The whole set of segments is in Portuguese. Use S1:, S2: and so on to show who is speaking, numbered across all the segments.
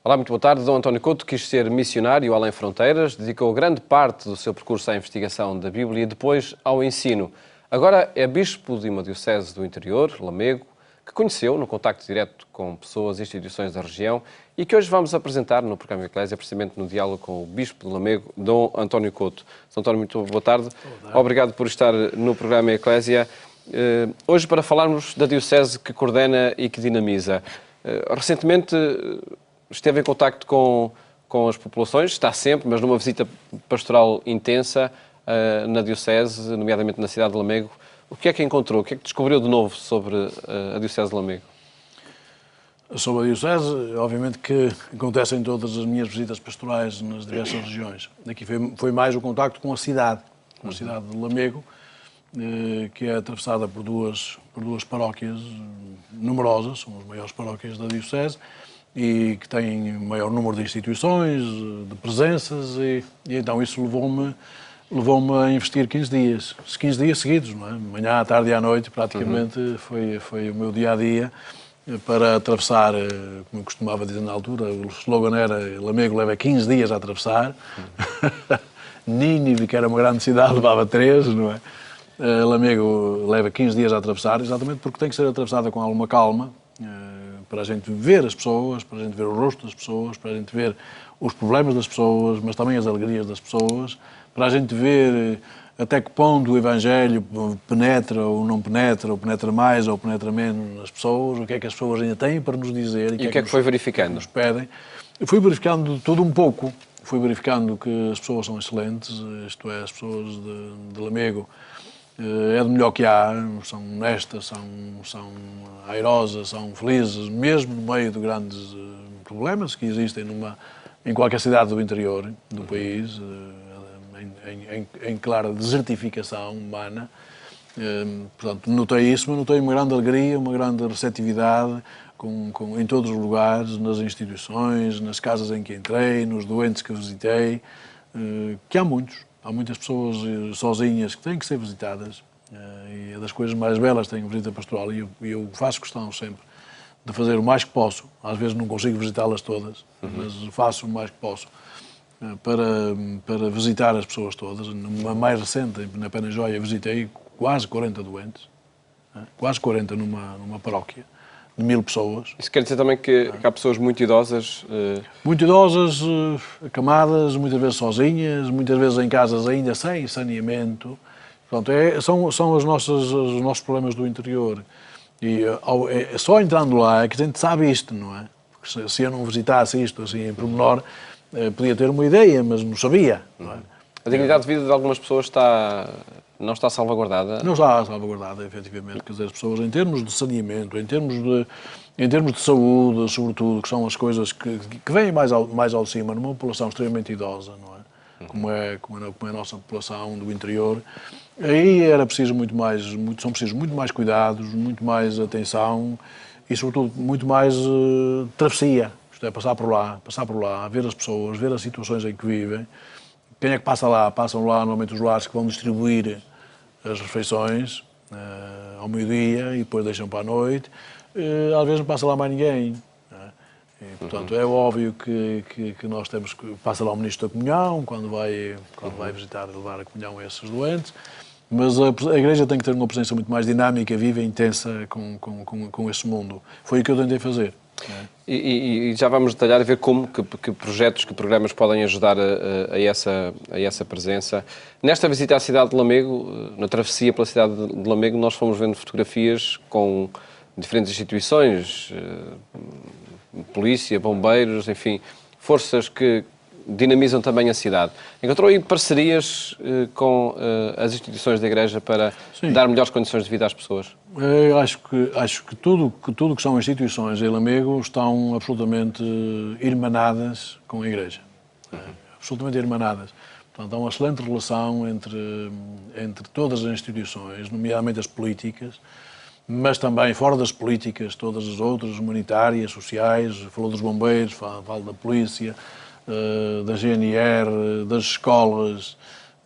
S1: Olá, muito boa tarde. Dom António Couto quis ser missionário além fronteiras, dedicou grande parte do seu percurso à investigação da Bíblia e depois ao ensino. Agora é bispo de uma diocese do interior, Lamego, que conheceu no contacto direto com pessoas e instituições da região e que hoje vamos apresentar no programa Eclésia, precisamente no diálogo com o bispo de Lamego, Dom António Couto. Dom António, muito boa tarde. Obrigado por estar no programa Eclésia. Hoje para falarmos da diocese que coordena e que dinamiza. Recentemente esteve em contacto com as populações, está sempre, mas numa visita pastoral intensa na diocese, nomeadamente na cidade de Lamego. O que é que encontrou? O que é que descobriu de novo sobre a diocese de Lamego?
S2: Sobre a diocese, obviamente que acontecem todas as minhas visitas pastorais nas diversas regiões. Aqui foi mais o contacto com a cidade de Lamego, que é atravessada por duas paróquias numerosas, são as maiores paróquias da diocese, e que têm maior número de instituições, de presenças, e então isso levou-me a investir 15 dias seguidos, não é? Manhã, à tarde e à noite, praticamente, foi o meu dia-a-dia para atravessar, como eu costumava dizer na altura, o slogan era Lamego leva 15 dias a atravessar, Nínive, que era uma grande cidade, levava 3, não é? Lamego leva 15 dias a atravessar, exatamente porque tem que ser atravessada com alguma calma, para a gente ver as pessoas, para a gente ver o rosto das pessoas, para a gente ver os problemas das pessoas, mas também as alegrias das pessoas, para a gente ver até que ponto o Evangelho penetra ou não penetra, ou penetra mais ou penetra menos nas pessoas, o que é que as pessoas ainda têm para nos dizer.
S1: E o que é que foi verificando?
S2: Nos pedem. Eu fui verificando tudo um pouco. Fui verificando que as pessoas são excelentes, isto é, as pessoas de Lamego, é do melhor que há, são honestas, são airosas, são felizes, mesmo no meio de grandes problemas que existem em qualquer cidade do interior do país, em clara desertificação humana. Portanto, notei isso, mas notei uma grande alegria, uma grande receptividade em todos os lugares, nas instituições, nas casas em que entrei, nos doentes que visitei, que há muitos. Há muitas pessoas sozinhas que têm que ser visitadas e é das coisas mais belas que tenho visita pastoral e eu faço questão sempre de fazer o mais que posso. Às vezes não consigo visitá-las todas, mas faço o mais que posso para visitar as pessoas todas. Numa mais recente, na Pena Joia, visitei quase 40 doentes, quase 40 numa paróquia de 1000 pessoas.
S1: Isso quer dizer também que há pessoas muito idosas?
S2: Muito idosas, acamadas, muitas vezes sozinhas, muitas vezes em casas ainda sem saneamento. Portanto, são os nossos problemas do interior. E só entrando lá é que a gente sabe isto, não é? Porque se eu não visitasse isto assim em pormenor, podia ter uma ideia, mas não sabia. Não é?
S1: A dignidade de vida de algumas pessoas não está salvaguardada?
S2: Não está salvaguardada, efetivamente. Quer dizer, as pessoas, em termos de saneamento, em termos de saúde, sobretudo, que são as coisas que vêm mais ao de cima, numa população extremamente idosa, não é? Como é a nossa população do interior, aí são precisos muito mais cuidados, muito mais atenção e, sobretudo, muito mais travessia. Isto é, passar por lá, ver as pessoas, ver as situações em que vivem. Quem é que passa lá? Passam lá, normalmente, os lares que vão distribuir as refeições ao meio-dia e depois deixam para a noite. Às vezes não passa lá mais ninguém. E, portanto, é óbvio que nós temos que... Passa lá o Ministro da Comunhão, quando vai visitar, levar a comunhão a esses doentes. Mas a Igreja tem que ter uma presença muito mais dinâmica, viva e intensa com esse mundo. Foi o que eu tentei fazer.
S1: E já vamos detalhar e ver que projetos, que programas podem ajudar a essa presença. Nesta visita à cidade de Lamego, na travessia pela cidade de Lamego, nós fomos vendo fotografias com diferentes instituições, polícia, bombeiros, enfim, forças que dinamizam também a cidade. Encontrou aí parcerias com as instituições da Igreja para dar melhores condições de vida às pessoas?
S2: Eu acho que tudo que são instituições em Lamego estão absolutamente irmanadas com a Igreja. Absolutamente irmanadas. Portanto, há uma excelente relação entre todas as instituições, nomeadamente as políticas, mas também fora das políticas, todas as outras, humanitárias, sociais, falou dos bombeiros, fala da polícia, da GNR, das escolas,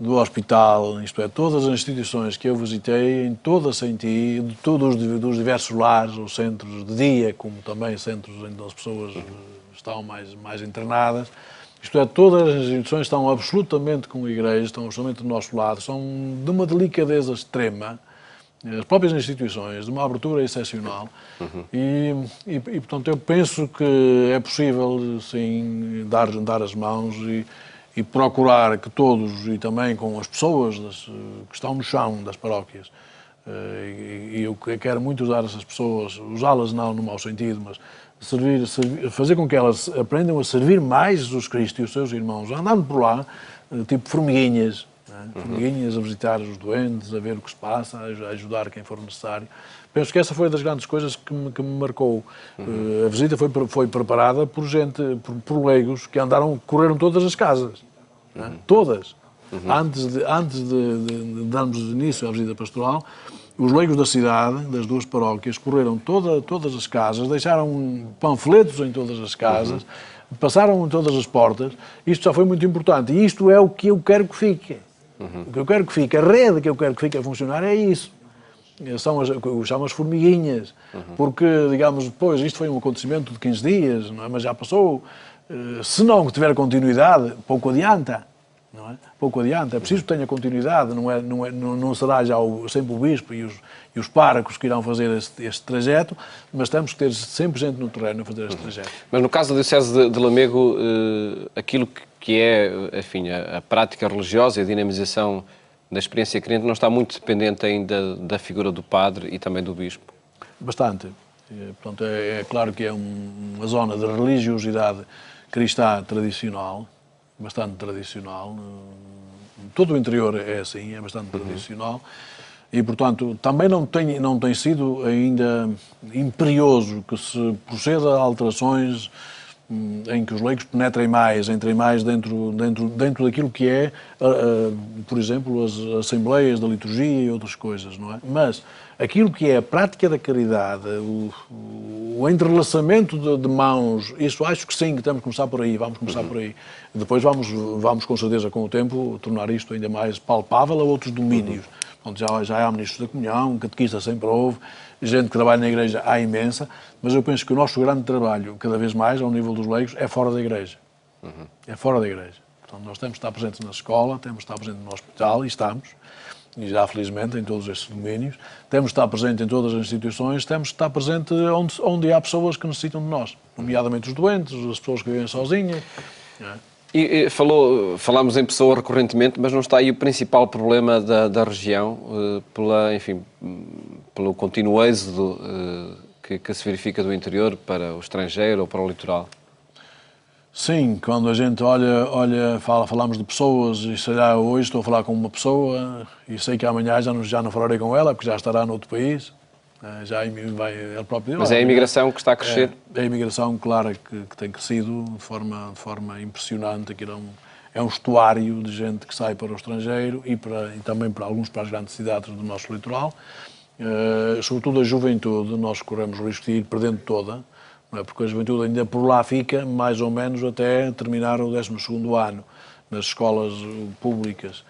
S2: do hospital, isto é, todas as instituições que eu visitei, em todas senti, de todos dos diversos lares, ou centros de dia, como também centros onde as pessoas estão mais internadas, isto é, todas as instituições estão absolutamente com a Igreja, estão absolutamente do nosso lado, são de uma delicadeza extrema, as próprias instituições, de uma abertura excepcional. Portanto, eu penso que é possível, sim, dar as mãos e procurar que todos, e também com as pessoas que estão no chão das paróquias, eu quero muito usar essas pessoas, usá-las não no mau sentido, mas fazer com que elas aprendam a servir mais Jesus Cristo e os seus irmãos, andando por lá, tipo formiguinhas, formiguinhas a visitar os doentes, a ver o que se passa, a ajudar quem for necessário. Penso que essa foi das grandes coisas que me marcou. A visita foi preparada por gente, por leigos que correram todas as casas, todas. Antes de darmos início à visita pastoral, os leigos da cidade, das duas paróquias, correram todas as casas, deixaram panfletos em todas as casas, passaram em todas as portas. Isto já foi muito importante. E isto é o que eu quero que fique. O que eu quero que fique, a rede que eu quero que fique a funcionar é isso. São eu chamo as formiguinhas. Porque, digamos, depois, isto foi um acontecimento de 15 dias, não é? Mas já passou. Se não tiver continuidade, pouco adianta. Não é? Pouco adianta. É preciso que tenha continuidade. Não será já sempre o bispo e os párocos que irão fazer este trajeto, mas temos que ter sempre gente no terreno a fazer este trajeto.
S1: Mas no caso da Diocese de Lamego, aquilo que é, enfim, a prática religiosa e a dinamização da experiência crente não está muito dependente ainda da figura do padre e também do bispo? Bastante.
S2: Portanto, é claro que é uma zona de religiosidade cristã tradicional, bastante tradicional. Todo o interior é assim, é bastante tradicional. E, portanto, também não tem sido ainda imperioso que se proceda a alterações em que os leigos penetrem mais, entrem mais dentro daquilo que é, por exemplo, as assembleias da liturgia e outras coisas, não é? Mas aquilo que é a prática da caridade, o entrelaçamento de mãos, isso acho que sim, que temos que começar por aí, vamos começar por aí. Depois vamos com certeza com o tempo tornar isto ainda mais palpável a outros domínios. Já há ministros da comunhão, catequistas sempre houve, gente que trabalha na igreja há imensa, mas eu penso que o nosso grande trabalho, cada vez mais, ao nível dos leigos, é fora da igreja. É fora da igreja. Portanto, nós temos que estar presentes na escola, temos que estar presentes no hospital, e estamos, e já felizmente em todos estes domínios, temos que estar presentes em todas as instituições, temos que estar presente onde há pessoas que necessitam de nós, nomeadamente os doentes, as pessoas que vivem sozinhas.
S1: E falámos em pessoa recorrentemente, mas não está aí o principal problema da região, pelo contínuo êxodo que se verifica do interior para o estrangeiro ou para o litoral?
S2: Sim, quando a gente falamos de pessoas, e sei lá, hoje estou a falar com uma pessoa e sei que amanhã já não falarei com ela, porque já estará noutro país. Ele próprio.
S1: Mas é a imigração que está a crescer?
S2: É a imigração, claro, que tem crescido de forma impressionante. Aquilo é um estuário de gente que sai para o estrangeiro e também para as grandes cidades do nosso litoral. Sobretudo a juventude, nós corremos o risco de ir perdendo toda, não é? Porque a juventude ainda por lá fica, mais ou menos, até terminar o 12º ano nas escolas públicas.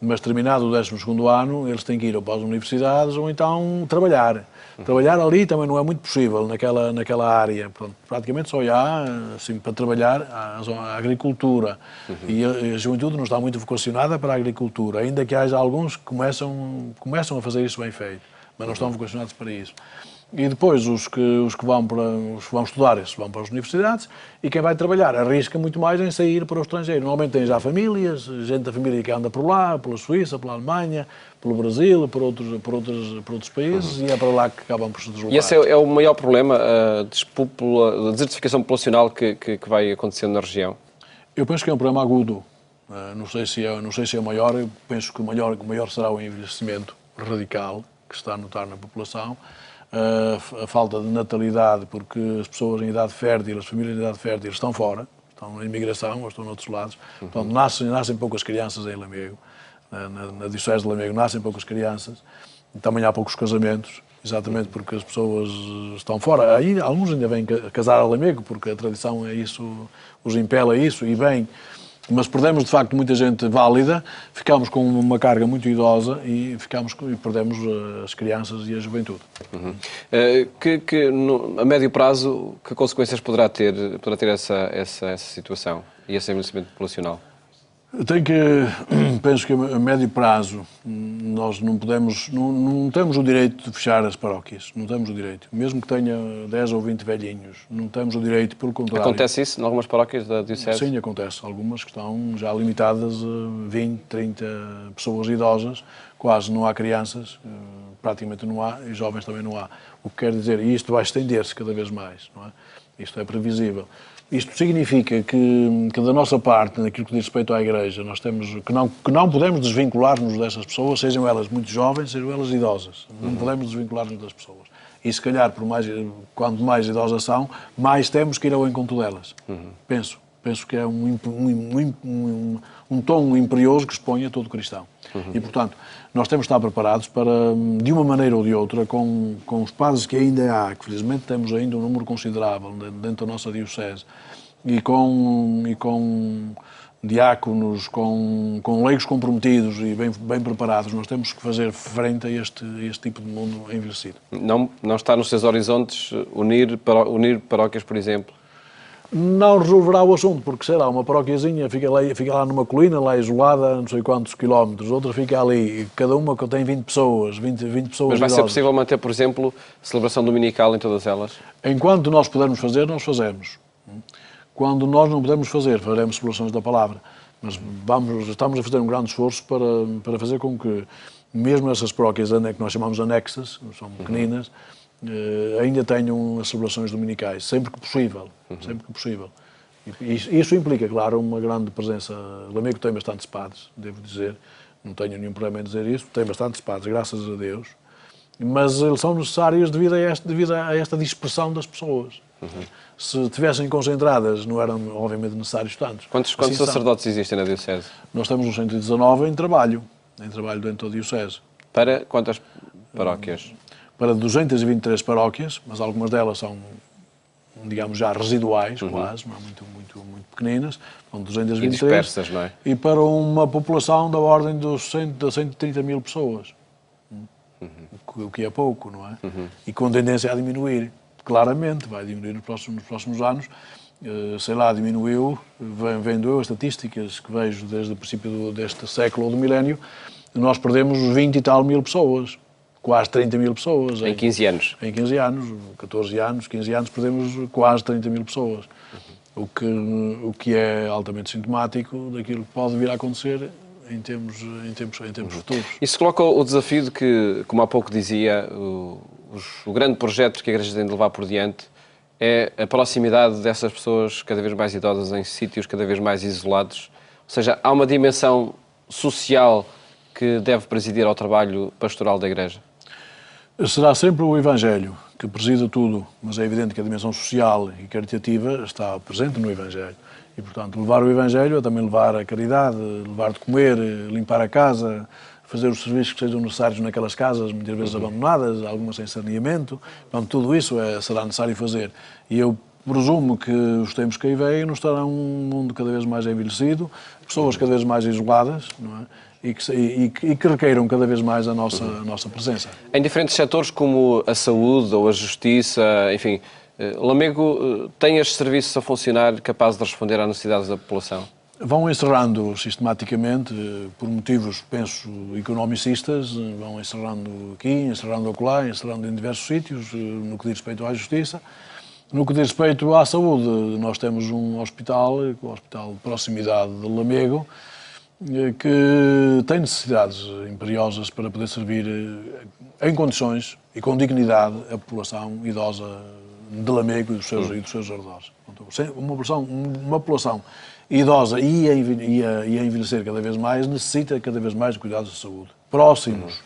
S2: Mas terminado o 12º ano, eles têm que ir ou para as universidades ou então trabalhar. Trabalhar ali também não é muito possível, naquela área. Pronto, praticamente só há, assim, para trabalhar, a agricultura. E a juventude não está muito vocacionada para a agricultura, ainda que haja alguns que começam a fazer isso bem feito, mas não estão vocacionados para isso. E depois os que vão estudar, esses vão para as universidades, e quem vai trabalhar arrisca muito mais em sair para o estrangeiro. Normalmente tem já famílias, gente da família que anda por lá, pela Suíça, pela Alemanha, pelo Brasil, por outros países, e é para lá que acabam por se deslocar.
S1: E esse é o maior problema, a desertificação populacional que vai acontecendo na região?
S2: Eu penso que é um problema agudo. Não sei se é o maior. Eu penso que o maior será o envelhecimento radical que se está a notar na população. A falta de natalidade, porque as pessoas em idade fértil, as famílias em idade fértil estão fora, estão em imigração ou estão noutros lados. Portanto, nascem poucas crianças em Lamego, na Diocese de Lamego nascem poucas crianças, também há poucos casamentos, exatamente porque as pessoas estão fora. Aí, alguns ainda vêm casar a Lamego, porque a tradição é isso, os impele a isso, e bem. Mas perdemos, de facto, muita gente válida, ficámos com uma carga muito idosa e perdemos as crianças e a juventude.
S1: A médio prazo, que consequências poderá ter essa situação e esse envelhecimento populacional?
S2: Penso que a médio prazo nós não temos o direito de fechar as paróquias, não temos o direito. Mesmo que tenha 10 ou 20 velhinhos, não temos o direito, pelo contrário.
S1: Acontece isso em algumas paróquias da Diocese?
S2: Sim, acontece. Algumas que estão já limitadas a 20, 30 pessoas idosas, quase não há crianças, praticamente não há, e jovens também não há. O que quer dizer, e isto vai estender-se cada vez mais, não é? Isto é previsível. Isto significa que da nossa parte, naquilo que diz respeito à Igreja, nós temos que não podemos desvincular-nos dessas pessoas, sejam elas muito jovens, sejam elas idosas. Não podemos desvincular-nos das pessoas. E se calhar, quanto mais idosas são, mais temos que ir ao encontro delas. Penso que é um tom imperioso que expõe a todo cristão. E, portanto, nós temos de estar preparados para, de uma maneira ou de outra, com os padres que ainda há, que felizmente temos ainda um número considerável dentro da nossa diocese, e com diáconos, com leigos comprometidos e bem preparados, nós temos que fazer frente a este tipo de mundo envelhecido.
S1: Não está nos seus horizontes unir paróquias, por exemplo?
S2: Não resolverá o assunto, porque será uma paróquiazinha, fica lá numa colina, lá isolada, não sei quantos quilómetros, outra fica ali, cada uma tem 20 pessoas, 20 pessoas
S1: Mas vai
S2: idosas.
S1: ser possível manter, por exemplo, celebração dominical em todas elas?
S2: Enquanto nós pudermos fazer, nós fazemos. Quando nós não pudermos fazer, faremos celebrações da palavra. Mas estamos a fazer um grande esforço para fazer com que, mesmo essas paróquias que nós chamamos anexas, são pequeninas, ainda tenham as celebrações dominicais, sempre que possível. Sempre que possível. E isso implica, claro, uma grande presença. Lamego tem bastantes padres, devo dizer, não tenho nenhum problema em dizer isso, tem bastantes padres, graças a Deus, mas eles são necessários devido a esta dispersão das pessoas. Se estivessem concentradas, não eram, obviamente, necessários tantos.
S1: Quantos sacerdotes existem na Diocese?
S2: Nós temos uns 119 em trabalho dentro da Diocese.
S1: Para quantas paróquias?
S2: Para 223 paróquias, mas algumas delas são, digamos, já residuais, quase, não é? Muito pequeninas, são 223.
S1: E dispersas, não é?
S2: E para uma população da ordem de 130 mil pessoas, o que é pouco, não é? E com tendência a diminuir, claramente, vai diminuir nos próximos anos. Sei lá, diminuiu, vendo eu as estatísticas que vejo desde o princípio deste século ou do milénio, nós perdemos 20 e tal mil pessoas. Quase 30 mil pessoas.
S1: Em 15 anos?
S2: Em 15 anos, 14 anos, 15 anos, perdemos quase 30 mil pessoas. O que é altamente sintomático daquilo que pode vir a acontecer em tempos futuros.
S1: Isso coloca o desafio de que, como há pouco dizia, o grande projeto que a Igreja tem de levar por diante é a proximidade dessas pessoas cada vez mais idosas em sítios cada vez mais isolados. Ou seja, há uma dimensão social que deve presidir ao trabalho pastoral da Igreja.
S2: Será sempre o Evangelho que presida tudo, mas é evidente que a dimensão social e caritativa está presente no Evangelho. E, portanto, levar o Evangelho é também levar a caridade, levar de comer, limpar a casa, fazer os serviços que sejam necessários naquelas casas, muitas vezes abandonadas, algumas sem saneamento. Portanto, tudo isso será necessário fazer. E eu presumo que os tempos que aí vêm nos estarão um mundo cada vez mais envelhecido, pessoas cada vez mais isoladas, não é? E que requeiram cada vez mais a nossa presença.
S1: Em diferentes setores como a saúde ou a justiça, enfim, Lamego tem estes serviços a funcionar capazes de responder às necessidades da população?
S2: Vão encerrando sistematicamente, por motivos, penso, economicistas, vão encerrando aqui, encerrando acolá, encerrando em diversos sítios, no que diz respeito à justiça. No que diz respeito à saúde, nós temos um hospital, o Hospital de Proximidade de Lamego, que tem necessidades imperiosas para poder servir em condições e com dignidade a população idosa de Lamego e dos seus arredores. Uma população idosa e a envelhecer cada vez mais necessita cada vez mais de cuidados de saúde próximos.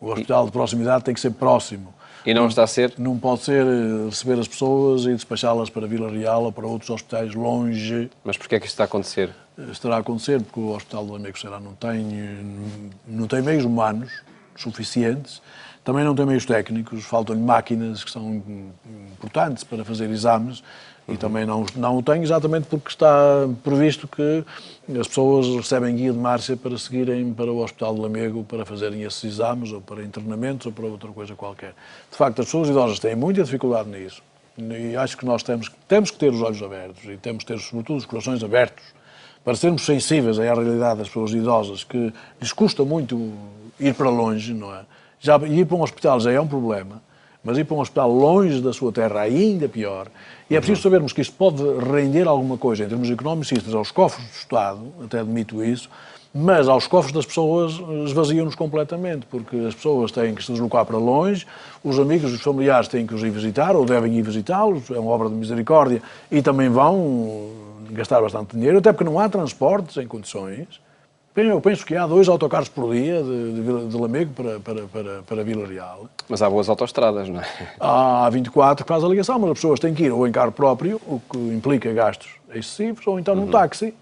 S2: O hospital de proximidade tem que ser próximo.
S1: E não está a ser?
S2: Não pode ser receber as pessoas e despachá-las para Vila Real ou para outros hospitais longe.
S1: Mas porquê é que isto está a acontecer?
S2: Estará a acontecer porque o Hospital do Lamego Será não tem meios humanos suficientes, Também não tem meios técnicos, faltam-lhe máquinas que são importantes para fazer exames e também não o tem exatamente porque está previsto que as pessoas recebem guia de marcha para seguirem para o Hospital de Lamego para fazerem esses exames ou para internamentos ou para outra coisa qualquer. De facto, as pessoas idosas têm muita dificuldade nisso e acho que nós temos que ter os olhos abertos e temos que ter, sobretudo, os corações abertos para sermos sensíveis à realidade das pessoas idosas que lhes custa muito ir para longe, não é? Já ir para um hospital já é um problema, mas ir para um hospital longe da sua terra ainda pior. E é preciso sabermos que isto pode render alguma coisa em termos económicos aos cofres do Estado, até admito isso, mas aos cofres das pessoas esvaziam-nos completamente, porque as pessoas têm que se deslocar para longe, os amigos, os familiares têm que os ir visitar ou devem ir visitá-los, é uma obra de misericórdia, e também vão gastar bastante dinheiro, até porque não há transportes em condições. Eu penso que há 2 autocarros por dia de Lamego para Vila Real.
S1: Mas há boas autoestradas, não é?
S2: Há 24 que faz a ligação, mas as pessoas têm que ir ou em carro próprio, o que implica gastos excessivos, ou então num táxi,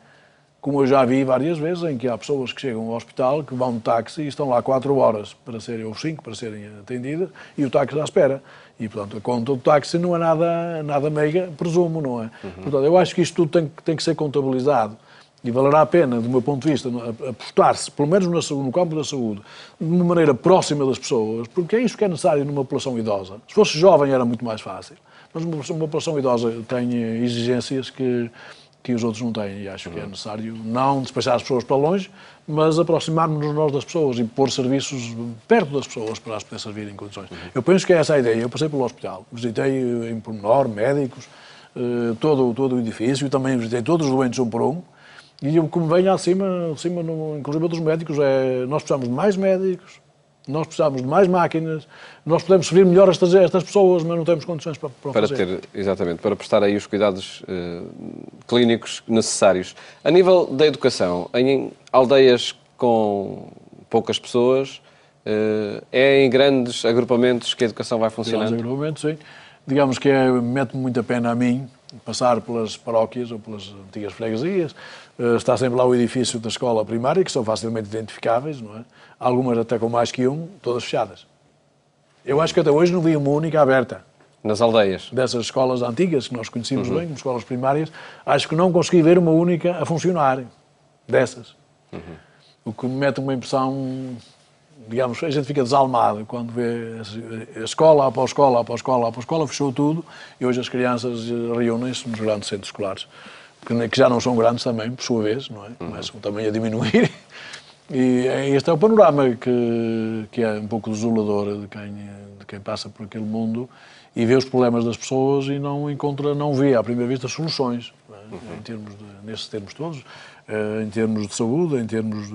S2: como eu já vi várias vezes, em que há pessoas que chegam ao hospital, que vão de táxi e estão lá 4 horas para serem, ou 5 para serem atendidas, e o táxi à espera. E, portanto, a conta do táxi não é nada meiga, presumo, não é? Portanto, eu acho que isto tudo tem que ser contabilizado. E valerá a pena, do meu ponto de vista, apostar-se, pelo menos no campo da saúde, de uma maneira próxima das pessoas, porque é isso que é necessário numa população idosa. Se fosse jovem era muito mais fácil, mas uma população idosa tem exigências que os outros não têm, e acho que é necessário não despachar as pessoas para longe, mas aproximarmos-nos nós das pessoas e pôr serviços perto das pessoas para as poder servir em condições. Eu penso que é essa a ideia. Eu passei pelo hospital, visitei em pormenor médicos, todo o edifício, também visitei todos os doentes um por um. E o que me vem acima inclusive outros médicos, é nós precisamos de mais médicos, nós precisamos de mais máquinas, nós podemos servir melhor estas pessoas, mas não temos condições para fazer.
S1: Exatamente, para prestar aí os cuidados clínicos necessários. A nível da educação, em aldeias com poucas pessoas, é em grandes agrupamentos que a educação vai funcionando?
S2: Grandes agrupamentos, sim. Digamos que mete-me muita pena a mim passar pelas paróquias ou pelas antigas freguesias. Está sempre lá o edifício da escola primária, que são facilmente identificáveis, não é? Algumas até com mais que um, todas fechadas. Eu acho que até hoje não vi uma única aberta.
S1: Nas aldeias?
S2: Dessas escolas antigas, que nós conhecíamos bem, como escolas primárias, acho que não consegui ver uma única a funcionar. Dessas. O que me mete uma impressão, digamos, a gente fica desalmado quando vê a escola após escola, após escola, após escola, fechou tudo, e hoje as crianças reúnem-se nos grandes centros escolares, que já não são grandes também, por sua vez, não é? Começam também a diminuir. E este é o panorama que é um pouco desolador de quem passa por aquele mundo e vê os problemas das pessoas e não vê à primeira vista soluções, nesses termos todos, em termos de saúde, em termos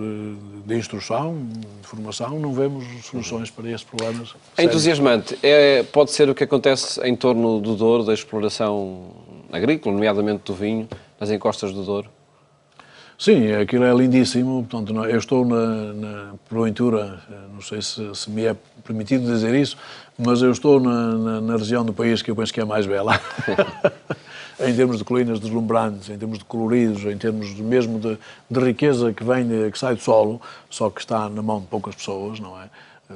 S2: de instrução, de formação, não vemos soluções para estes problemas.
S1: É entusiasmante. Pode ser o que acontece em torno do Douro, da exploração agrícola, nomeadamente do vinho, nas encostas do Douro?
S2: Sim, aquilo é lindíssimo. Portanto, eu estou porventura, não sei se me é permitido dizer isso, mas eu estou na região do país que eu penso que é mais bela. Em termos de colinas deslumbrantes, em termos de coloridos, em termos mesmo de riqueza que sai do solo, só que está na mão de poucas pessoas, não é?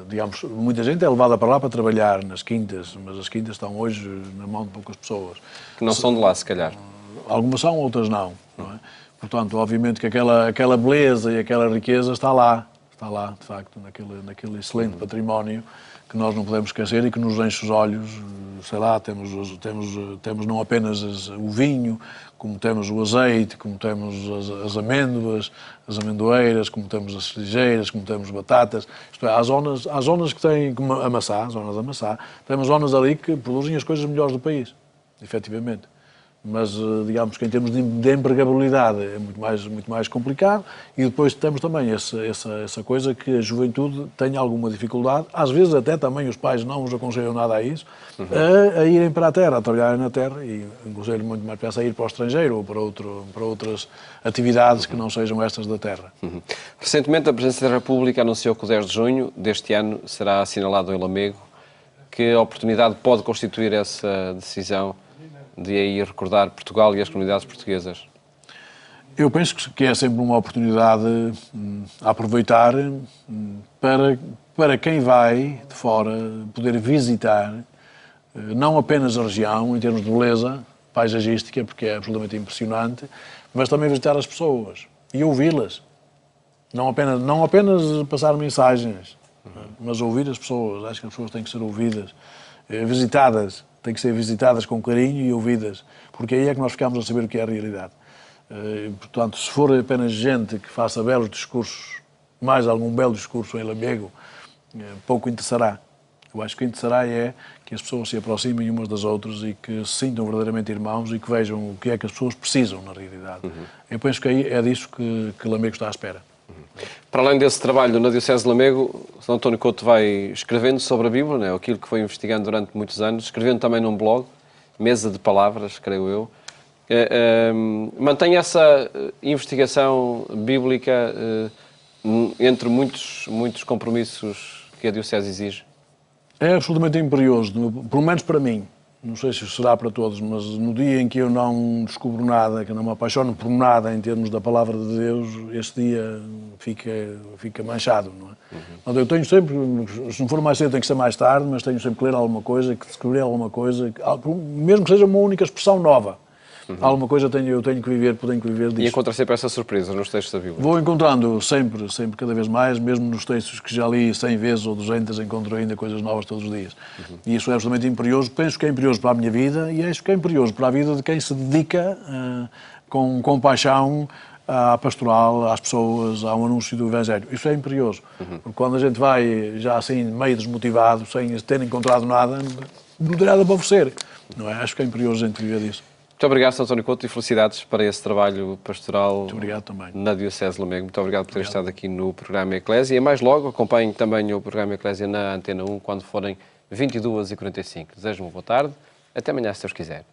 S2: Digamos, muita gente é levada para lá para trabalhar nas quintas, mas as quintas estão hoje na mão de poucas pessoas.
S1: Que não são de lá, se calhar.
S2: Algumas são, outras não é? Portanto, obviamente que aquela beleza e aquela riqueza está lá, de facto, naquele excelente património que nós não podemos esquecer e que nos enche os olhos. Sei lá, temos não apenas o vinho, como temos o azeite, como temos as amêndoas, as amendoeiras, como temos as cerejas, como temos batatas. Isto é, há zonas que têm, como a maçã, zonas da maçã, temos zonas ali que produzem as coisas melhores do país, efetivamente. Mas, digamos que em termos de empregabilidade é muito mais complicado e depois temos também essa coisa que a juventude tem alguma dificuldade, às vezes até também os pais não os aconselham nada a isso, a irem para a terra, a trabalharem na terra e aconselho muito mais para ir para o estrangeiro ou para outras atividades que não sejam estas da terra.
S1: Recentemente a Presidência da República anunciou que o 10 de junho deste ano será assinalado em Lamego. Que oportunidade pode constituir essa decisão de aí recordar Portugal e as comunidades portuguesas?
S2: Eu penso que é sempre uma oportunidade a aproveitar para quem vai de fora poder visitar não apenas a região, em termos de beleza paisagística, porque é absolutamente impressionante, mas também visitar as pessoas e ouvi-las. Não apenas passar mensagens, mas ouvir as pessoas. Acho que as pessoas têm que ser ouvidas, visitadas, têm que ser visitadas com carinho e ouvidas, porque aí é que nós ficamos a saber o que é a realidade. Portanto, se for apenas gente que faça belos discursos, mais algum belo discurso em Lamego, pouco interessará. Eu acho que o que interessará é que as pessoas se aproximem umas das outras e que se sintam verdadeiramente irmãos e que vejam o que é que as pessoas precisam na realidade. Eu penso que aí é disso que Lamego está à espera.
S1: Para além desse trabalho na Diocese de Lamego, o Sr. António Couto vai escrevendo sobre a Bíblia, né? Aquilo que foi investigando durante muitos anos, escrevendo também num blog, Mesa de Palavras, creio eu. Mantém essa investigação bíblica entre muitos compromissos que a Diocese exige?
S2: É absolutamente imperioso, pelo menos para mim. Não sei se será para todos, mas no dia em que eu não descubro nada, que não me apaixono por nada em termos da palavra de Deus, esse dia fica manchado, não é? Então, eu tenho sempre, se não for mais cedo tem que ser mais tarde, mas tenho sempre que ler alguma coisa, que descobrir alguma coisa, mesmo que seja uma única expressão nova. Alguma coisa eu tenho que viver disso.
S1: E encontra sempre essa surpresa nos textos da Bíblia?
S2: Vou encontrando sempre, cada vez mais, mesmo nos textos que já li 100 vezes ou 200, encontro ainda coisas novas todos os dias. E isso é absolutamente imperioso. Penso que é imperioso para a minha vida e acho que é imperioso para a vida de quem se dedica com paixão à pastoral, às pessoas, ao anúncio do Evangelho. Isso é imperioso. Porque quando a gente vai já assim, meio desmotivado, sem ter encontrado nada, não tem nada para oferecer. Não é? Acho que é imperioso a gente viver disso.
S1: Muito obrigado, Sr. António Couto, e felicidades para esse trabalho pastoral.
S2: Muito obrigado também.
S1: Na Diocese de Lamego. Muito obrigado por ter estado aqui no programa Eclésia. E mais logo, acompanhe também o programa Eclésia na Antena 1, quando forem 22h45. Desejo uma boa tarde. Até amanhã, se Deus quiser.